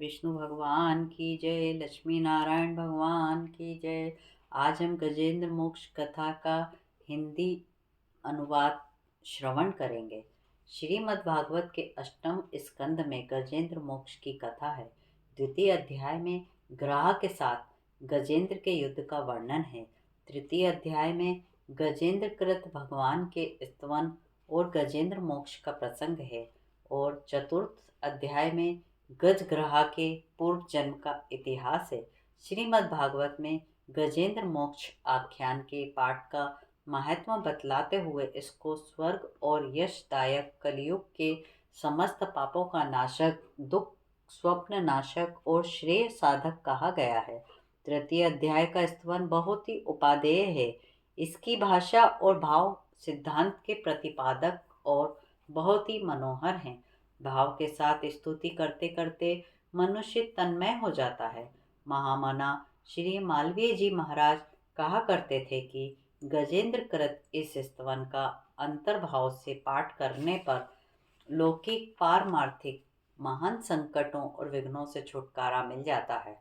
विष्णु भगवान की जय, लक्ष्मी नारायण भगवान की जय। आज हम गजेंद्र मोक्ष कथा का हिंदी अनुवाद श्रवण करेंगे। श्रीमद् भागवत के अष्टम स्कंद में गजेंद्र मोक्ष की कथा है। द्वितीय अध्याय में ग्रह के साथ गजेंद्र के युद्ध का वर्णन है। तृतीय अध्याय में गजेंद्र कृत भगवान के स्तवन और गजेंद्र मोक्ष का प्रसंग है और चतुर्थ अध्याय में गजग्रहा के पूर्व जन्म का इतिहास है। श्रीमद् भागवत में गजेंद्र मोक्ष आख्यान के पाठ का महत्व बतलाते हुए इसको स्वर्ग और यशदायक कलयुग के समस्त पापों का नाशक, दुख स्वप्न नाशक और श्रेय साधक कहा गया है। तृतीय अध्याय का स्तवन बहुत ही उपादेय है। इसकी भाषा और भाव सिद्धांत के प्रतिपादक और बहुत ही मनोहर हैं। भाव के साथ स्तुति करते करते मनुष्य तन्मय हो जाता है। महामना श्री मालवीय जी महाराज कहा करते थे कि गजेंद्र कृत इस स्तवन का अंतर्भाव से पाठ करने पर लौकिक पारमार्थिक महान संकटों और विघ्नों से छुटकारा मिल जाता है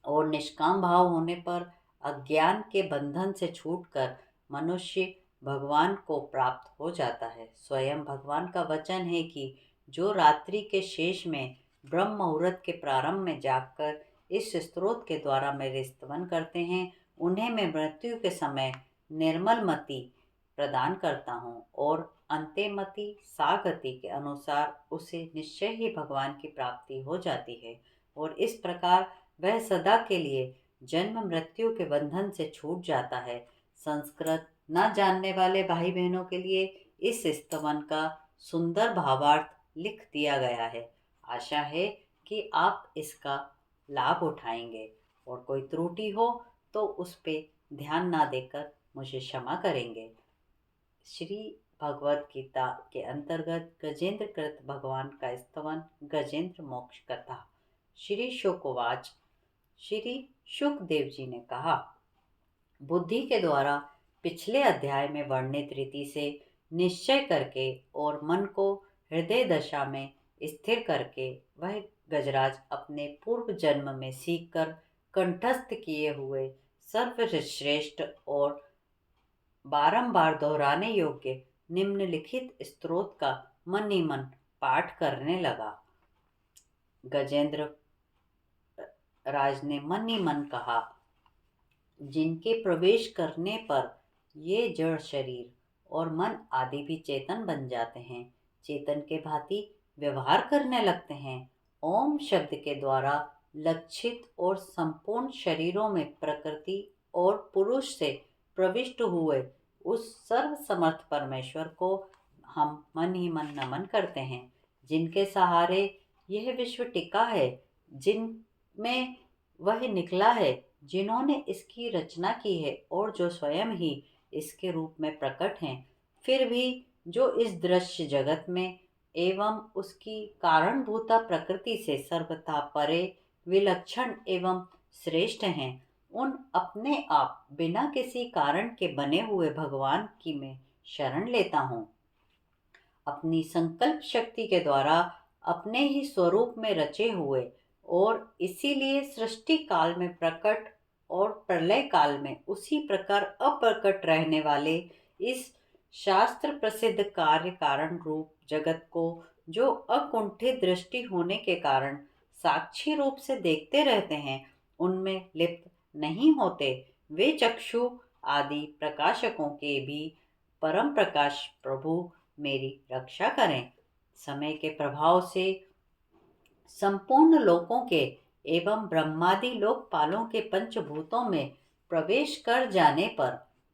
और निष्काम भाव होने पर अज्ञान के बंधन से छूटकर मनुष्य भगवान को प्राप्त हो जाता है। स्वयं भगवान का वचन है कि जो रात्रि के शेष में ब्रह्म मुहूर्त के प्रारंभ में जागकर इस स्तोत्र के द्वारा मेरे स्तवन करते हैं, उन्हें मैं मृत्यु के समय निर्मल मति प्रदान करता हूँ और अंत्यमति सागति के अनुसार उसे निश्चय ही भगवान की प्राप्ति हो जाती है और इस प्रकार वह सदा के लिए जन्म मृत्यु के बंधन से छूट जाता है। संस्कृत न जानने वाले भाई बहनों के लिए इस स्तवन का सुंदर भावार्थ लिख दिया गया है। आशा है कि आप इसका लाभ उठाएंगे और कोई त्रुटि हो तो उस पे ध्यान ना देकर मुझे क्षमा करेंगे। श्री भगवत गीता के अंतर्गत गजेंद्र कृत भगवान का स्तवन गजेंद्र मोक्ष कथा। श्री शुकवाच। श्री शुकदेव जी ने कहा, बुद्धि के द्वारा पिछले अध्याय में वर्णित रीति से निश्चय करके और मन को हृदय दशा में स्थिर करके वह गजराज अपने पूर्व जन्म में सीखकर कंठस्थ किए हुए सर्वश्रेष्ठ और बारंबार दोहराने योग्य निम्नलिखित स्तोत्र का मन ही मन पाठ करने लगा। गजेंद्र राज ने मन ही मन कहा, जिनके प्रवेश करने पर ये जड़ शरीर और मन आदि भी चेतन बन जाते हैं, चेतन के भांति व्यवहार करने लगते हैं, ओम शब्द के द्वारा लक्षित और संपूर्ण शरीरों में प्रकृति और पुरुष से प्रविष्ट हुए उस सर्व समर्थ परमेश्वर को हम मन ही मन नमन करते हैं। जिनके सहारे यह विश्व टिका है, जिनमें वह निकला है, जिन्होंने इसकी रचना की है और जो स्वयं ही इसके रूप में प्रकट हैं, फिर भी जो इस दृश्य जगत में एवं उसकी कारणभूता प्रकृति से सर्वथा परे विलक्षण एवं श्रेष्ठ हैं, उन अपने आप बिना किसी कारण के बने हुए भगवान की मैं शरण लेता हूँ। अपनी संकल्प शक्ति के द्वारा अपने ही स्वरूप में रचे हुए और इसीलिए सृष्टि काल में प्रकट और प्रलय काल में उसी प्रकार अप्रकट रहने वाले इस शास्त्र प्रसिद्ध कार्य कारण रूप जगत को जो अकुंठित दृष्टि होने के कारण साक्षी रूप से देखते रहते हैं, उनमें लिप्त नहीं होते, वे चक्षु आदि प्रकाशकों के भी परम प्रकाश प्रभु मेरी रक्षा करें। समय के प्रभाव से संपूर्ण लोकों के एवं ब्रह्मादि लोकपालों के पंचभूतों में प्रवेश कर जाने पर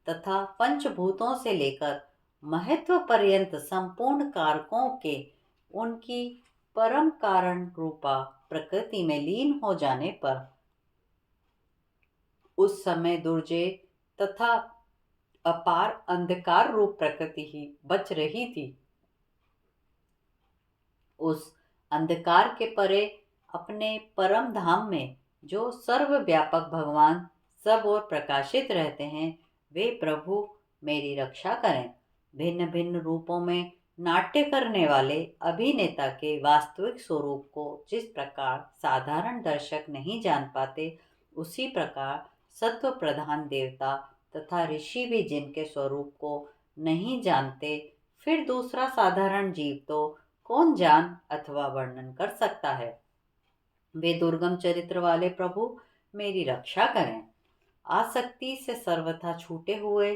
तथा पंचभूतों से लेकर महत्व पर्यंत संपूर्ण कारकों के उनकी परम कारण रूपा प्रकृति में लीन हो जाने पर उस समय दुर्जय तथा अपार अंधकार रूप प्रकृति ही बच रही थी। उस अंधकार के परे अपने परम धाम में जो सर्वव्यापक भगवान सब ओर प्रकाशित रहते हैं, वे प्रभु मेरी रक्षा करें। भिन्न भिन्न रूपों में नाट्य करने वाले अभिनेता के वास्तविक स्वरूप को जिस प्रकार साधारण दर्शक नहीं जान पाते, उसी प्रकार सत्व प्रधान देवता तथा ऋषि भी जिनके स्वरूप को नहीं जानते, फिर दूसरा साधारण जीव तो कौन जान अथवा वर्णन कर सकता है। वे दुर्गम चरित्र वाले प्रभु मेरी रक्षा करें। आसक्ति से सर्वथा छूटे हुए,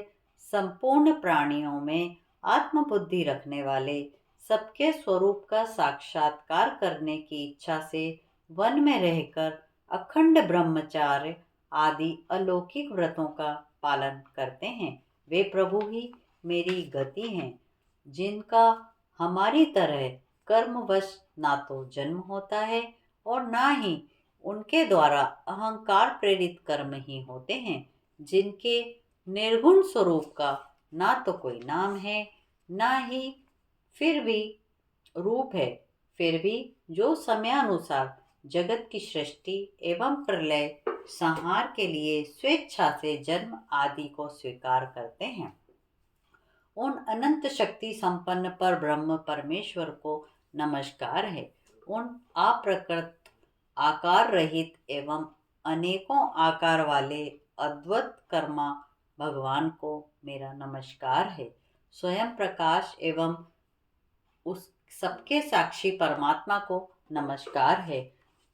संपूर्ण प्राणियों में आत्मबुद्धि रखने वाले, सबके स्वरूप का साक्षात्कार करने की इच्छा से वन में रहकर अखंड ब्रह्मचार्य आदि अलौकिक व्रतों का पालन करते हैं, वे प्रभु ही मेरी गति हैं, जिनका हमारी तरह कर्मवश ना तो जन्म होता है और ना ही उनके द्वारा अहंकार प्रेरित कर्म ही होते हैं, जिनके निर्गुण स्वरूप का ना तो कोई नाम है, ना ही फिर भी रूप है, फिर भी जो समयानुसार जगत की सृष्टि एवं प्रलय संहार के लिए स्वेच्छा से जन्म आदि को स्वीकार करते हैं। उन अनंत शक्ति संपन्न पर ब्रह्म परमेश्वर को नमस्कार है। उन अप्रकृत आकार रहित एवं अनेकों आकार वाले अद्वैत कर्मा भगवान को मेरा नमस्कार है। स्वयं प्रकाश एवं उस सबके साक्षी परमात्मा को नमस्कार है।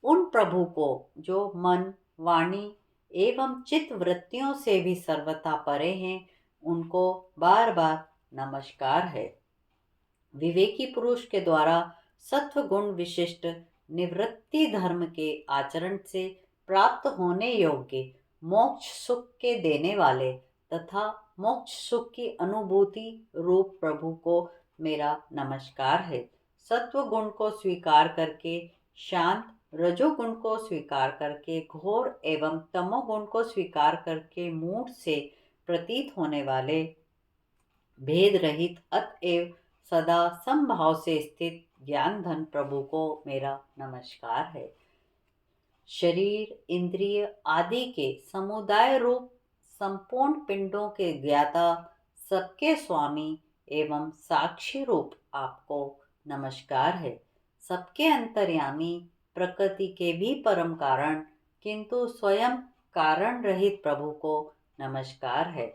उन प्रभु को जो मन, वाणी एवं चित्त वृत्तियों से भी सर्वथा परे हैं, उनको बार बार नमस्कार है। विवेकी पुरुष के द्वारा सत्व गुण विशिष्ट निवृत्ति धर्म के आचरण से प्राप्त होने योग्य मोक्ष सुख के देने वाले तथा मोक्ष सुख की अनुभूति रूप प्रभु को मेरा नमस्कार है। सत्व गुण को स्वीकार करके शांत, रजोगुण को स्वीकार करके घोर एवं तमोगुण को स्वीकार करके मूढ़ से प्रतीत होने वाले भेद रहित अतएव सदा समभाव से स्थित ज्ञान धन प्रभु को मेरा नमस्कार है। शरीर, इंद्रिय आदि के समुदाय रूप संपूर्ण पिंडों के ज्ञाता, सबके स्वामी एवं साक्षी रूप आपको नमस्कार है। सबके अंतर्यामी, प्रकृति के भी परम कारण किंतु स्वयं कारण रहित प्रभु को नमस्कार है।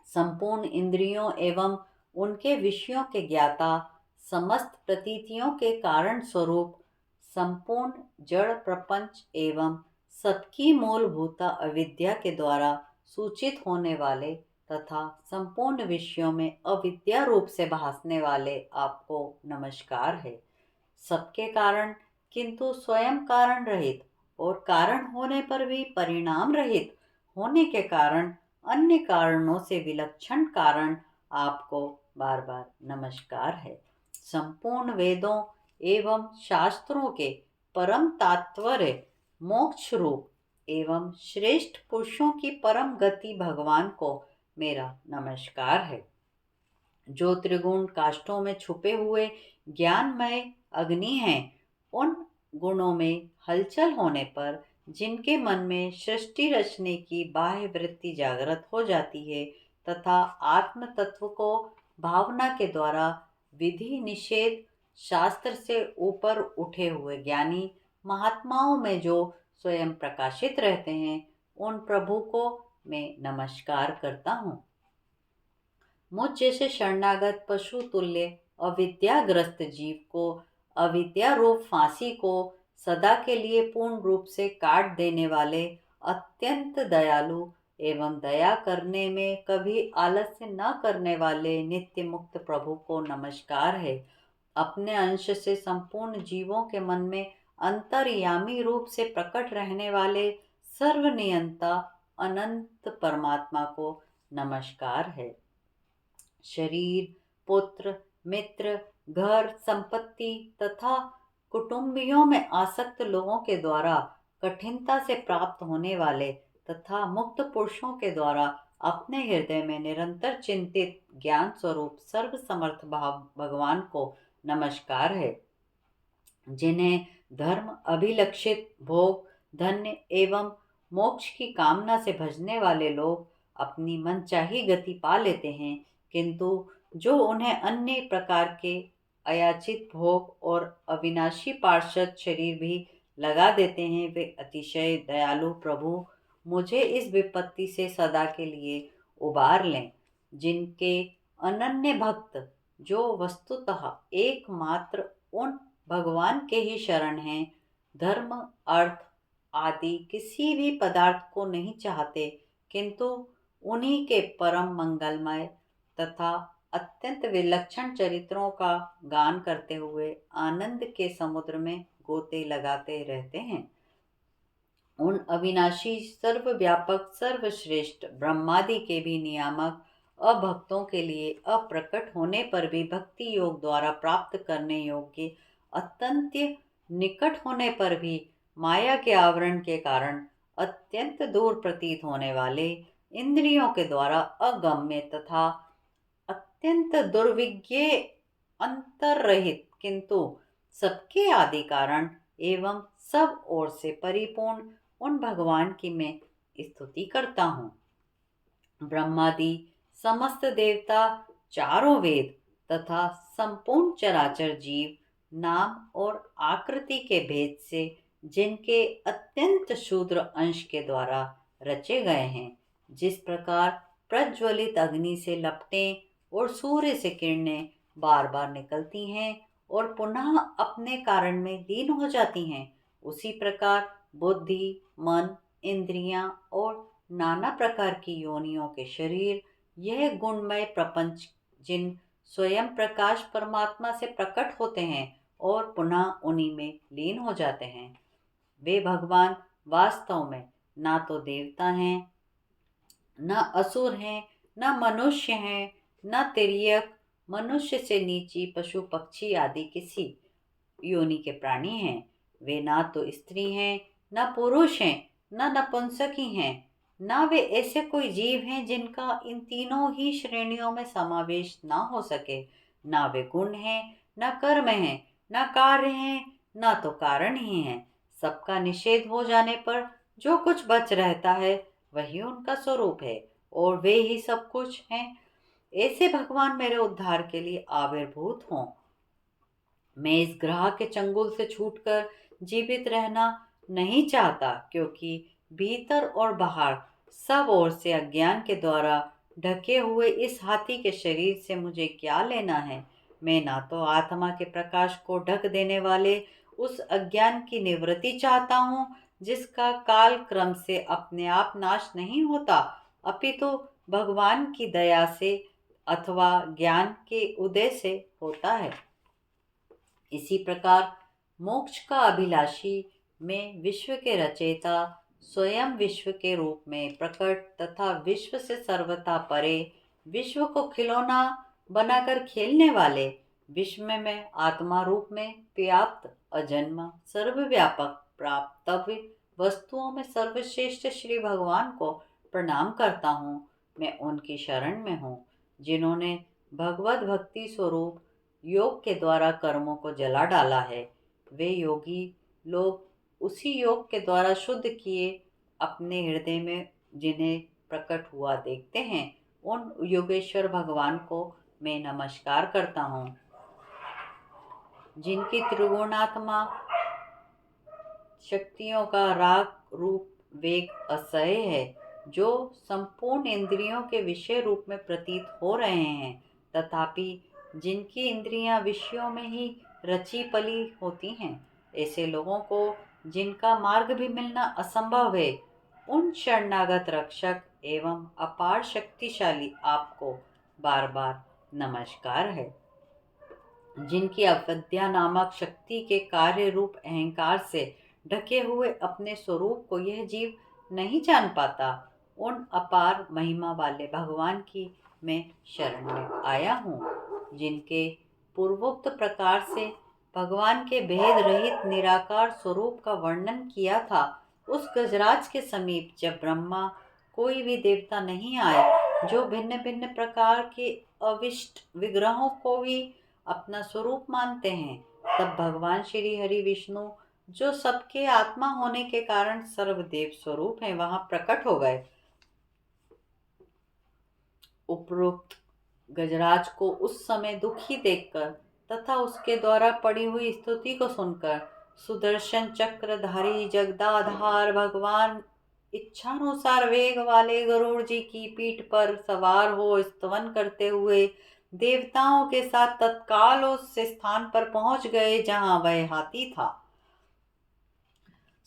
संपूर्ण इंद्रियों एवं उनके विषयों के ज्ञाता, समस्त प्रतीतियों के कारण स्वरूप, संपूर्ण जड़ प्रपंच एवं सबकी मूलभूता अविद्या के द्वारा सूचित होने वाले तथा संपूर्ण विषयों में अविद्या रूप से भासने वाले आपको नमस्कार है। सबके कारण किंतु स्वयं कारण रहित और कारण होने पर भी परिणाम रहित होने के कारण अन्य कारणों से विलक्षण कारण आपको बार बार नमस्कार है। संपूर्ण वेदों एवं शास्त्रों के परम तात्पर्य मोक्ष रूप एवं श्रेष्ठ पुरुषों की परम गति भगवान को मेरा नमस्कार है। जो त्रिगुण काष्ठों में छुपे हुए ज्ञानमय अग्नि हैं, उन गुणों में हलचल होने पर जिनके मन में सृष्टि रचने की बाह्य वृत्ति जागृत हो जाती है तथा आत्म तत्व को भावना के द्वारा विधि निषेध शास्त्र से ऊपर उठे हुए ज्ञानी महात्माओं में जो स्वयं प्रकाशित रहते हैं, उन प्रभु को मैं नमस्कार करता हूँ। मुझ जैसे शरणागत पशु तुल्य अविद्याग्रस्त जीव को अविद्या रूप फांसी को सदा के लिए पूर्ण रूप से काट देने वाले अत्यंत दयालु एवं दया करने में कभी आलस्य न करने वाले नित्य मुक्त प्रभु को नमस्कार है। अपने अंश से संपूर्ण जीवों के मन में अंतर्यामी रूप से प्रकट रहने वाले सर्वनियंता अनंत परमात्मा को नमस्कार है। शरीर, पुत्र, मित्र, घर, संपत्ति तथा कुटुंबियों में आसक्त लोगों के द्वारा कठिनता से प्राप्त होने वाले तथा मुक्त पुरुषों के द्वारा अपने हृदय में निरंतर चिंतित ज्ञान स्वरूप सर्व समर्थ भाव भगवान को नमस्कार है। जिन्हें धर्म अभिलक्षित भोग, धन्य एवं मोक्ष की कामना से भजने वाले लोग अपनी मनचाही गति पा लेते हैं, किंतु जो उन्हें अन्य प्रकार के अयाचित भोग और अविनाशी पार्षद शरीर भी लगा देते हैं, वे अतिशय दयालु प्रभु मुझे इस विपत्ति से सदा के लिए उबार लें। जिनके अनन्य भक्त, जो वस्तुतः एकमात्र उन भगवान के ही शरण हैं, धर्म अर्थ आदि किसी भी पदार्थ को नहीं चाहते, किंतु उन्हीं के परम मंगलमय तथा अत्यंत विलक्षण चरित्रों का गान करते हुए आनंद के समुद्र में गोते लगाते रहते हैं। उन अविनाशी, सर्वव्यापक, सर्वश्रेष्ठ ब्रह्मादि के भी नियामक अभक्तों के लिए अप्रकट होने पर भी भक्ति योग द्वारा प्राप्त करने योग्य, अत्यंत निकट होने पर भी माया के आवरण के कारण अत्यंत दूर प्रतीत होने वाले, इंद्रियों के द्वारा अगम्य तथा अत्यंत दुर्विज्ञ, अंतर्रहित, किंतु सबके आदि कारण एवं सब ओर से परिपूर्ण उन भगवान की मैं स्तुति करता हूँ। ब्रह्मादि समस्त देवता, चारों वेद तथा संपूर्ण चराचर जीव नाम और आकृति के भेद से जिनके अत्यंत शूद्र अंश के द्वारा रचे गए हैं, जिस प्रकार प्रज्वलित अग्नि से लपटें और सूर्य से किरणें बार बार निकलती हैं और पुनः अपने कारण में लीन हो जाती हैं, उसी प्रकार बुद्धि, मन, इंद्रियां और नाना प्रकार की योनियों के शरीर, यह गुणमय प्रपंच, जिन स्वयं प्रकाश परमात्मा से प्रकट होते हैं और पुनः उन्हीं में लीन हो जाते हैं, वे भगवान वास्तव में ना तो देवता हैं, न असुर हैं, न मनुष्य हैं, न तिर्यक, मनुष्य से नीची पशु पक्षी आदि किसी योनि के प्राणी हैं। वे ना तो स्त्री हैं, न पुरुष हैं, न नपुंसक ही हैं, न वे ऐसे कोई जीव हैं जिनका इन तीनों ही श्रेणियों में समावेश न हो सके। न वे गुण हैं, न कर्म हैं, न कार्य हैं, न तो कारण ही हैं। सबका निषेध हो जाने पर जो कुछ बच रहता है वही उनका स्वरूप है और वे ही सब कुछ हैं। ऐसे भगवान मेरे उद्धार के लिए आविर्भूत हों। मैं इस ग्रह के चंगुल से छूटकर जीवित रहना नहीं चाहता, क्योंकि भीतर और बाहर सब ओर से अज्ञान के द्वारा ढके हुए इस हाथी के शरीर से मुझे क्या लेना है। मैं ना तो आत्मा के प्रकाश को ढक देने वाले उस अज्ञान की निवृत्ति चाहता हूँ, जिसका काल क्रम से अपने आप नाश नहीं होता, अपितु भगवान की दया से अथवा ज्ञान के उदय से होता है। इसी प्रकार मोक्ष का अभिलाषी मैं विश्व के रचयिता, स्वयं विश्व के रूप में प्रकट तथा विश्व से सर्वथा परे, विश्व को खिलौना बनाकर खेलने वाले, विश्व में मैं आत्मा रूप में व्याप्त, अजन्मा, सर्वव्यापक, प्राप्तव्य वस्तुओं में सर्वश्रेष्ठ श्री भगवान को प्रणाम करता हूँ। मैं उनकी शरण में हूँ जिन्होंने भगवत भक्ति स्वरूप योग के द्वारा कर्मों को जला डाला है। वे योगी लोग उसी योग के द्वारा शुद्ध किए अपने हृदय में जिन्हें प्रकट हुआ देखते हैं, उन योगेश्वर भगवान को मैं नमस्कार करता हूँ, जिनकी त्रिगुणात्मा शक्तियों का राग रूप वेग असह्य है, जो संपूर्ण इंद्रियों के विषय रूप में प्रतीत हो रहे हैं, तथापि जिनकी इंद्रियां विषयों में ही रची पली होती हैं। ऐसे लोगों को जिनका मार्ग भी मिलना असंभव है, उन शरणागत रक्षक एवं अपार शक्तिशाली आपको बार बार नमस्कार है। जिनकी अविद्या नामक शक्ति के कार्य रूप अहंकार से ढके हुए अपने स्वरूप को यह जीव नहीं जान पाता, उन अपार महिमा वाले भगवान की मैं शरण में आया हूँ। जिनके पूर्वोक्त प्रकार से भगवान के भेद रहित निराकार स्वरूप का वर्णन किया था, उस गजराज के समीप जब ब्रह्मा कोई भी देवता नहीं आए, जो भिन्न भिन्न प्रकार के अविष्ट विग्रहों को भी अपना स्वरूप मानते हैं, तब भगवान श्री हरि विष्णु, जो सबके आत्मा होने के कारण सर्वदेव स्वरूप हैं, वहां प्रकट हो गए। उपरोक्त गजराज को उस समय दुखी देखकर तथा उसके द्वारा पड़ी हुई स्तुति को सुनकर सुदर्शन चक्रधारी जगदाधार भगवान इच्छानुसार वेग वाले गरुड़ जी की पीठ पर सवार हो स्तवन करते हुए देवताओं के साथ तत्काल उस स्थान पर पहुंच गए जहां वह हाथी था।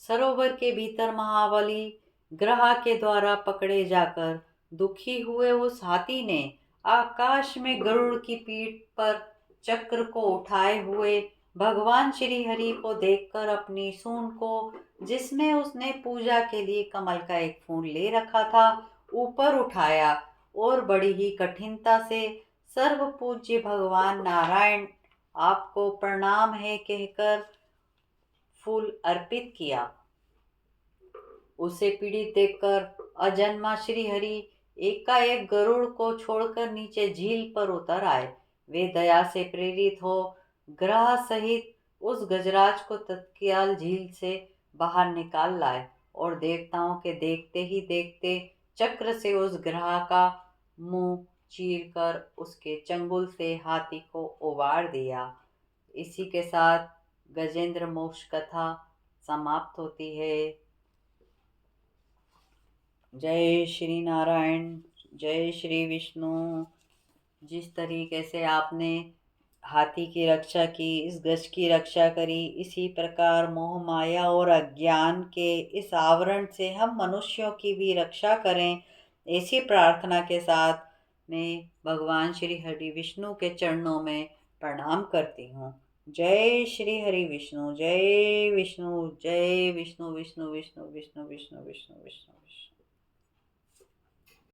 सरोवर के भीतर महाबली ग्रह के द्वारा पकड़े जाकर दुखी हुए उस हाथी ने आकाश में गरुड़ की पीठ पर चक्र को उठाए हुए भगवान श्री हरि को देखकर अपनी सूंड को, जिसमें उसने पूजा के लिए कमल का एक फूल ले रखा था, ऊपर उठाया और बड़ी ही कठिनता से सर्व पूज्य भगवान नारायण आपको प्रणाम है कहकर फूल अर्पित किया। उसे पीड़ित देखकर अजन्मा श्री हरि एकाएक गरुड़ को छोड़कर नीचे झील पर उतर आए। वे दया से प्रेरित हो ग्रह सहित उस गजराज को तत्काल झील से बाहर निकाल लाए और देवताओं के देखते ही देखते चक्र से उस ग्रह का मुंह चीर कर उसके चंगुल से हाथी को उबार दिया। इसी के साथ गजेंद्र मोक्ष कथा समाप्त होती है। जय श्री नारायण, जय श्री विष्णु। जिस तरीके से आपने हाथी की रक्षा की, इस गज की रक्षा करी, इसी प्रकार मोह माया और अज्ञान के इस आवरण से हम मनुष्यों की भी रक्षा करें, ऐसी प्रार्थना के साथ मैं भगवान श्री हरि विष्णु के चरणों में प्रणाम करती हूँ। जय श्री हरि विष्णु, जय विष्णु, जय विष्णु, विष्णु विष्णु विष्णु विष्णु विष्णु विष्णु विष्णु।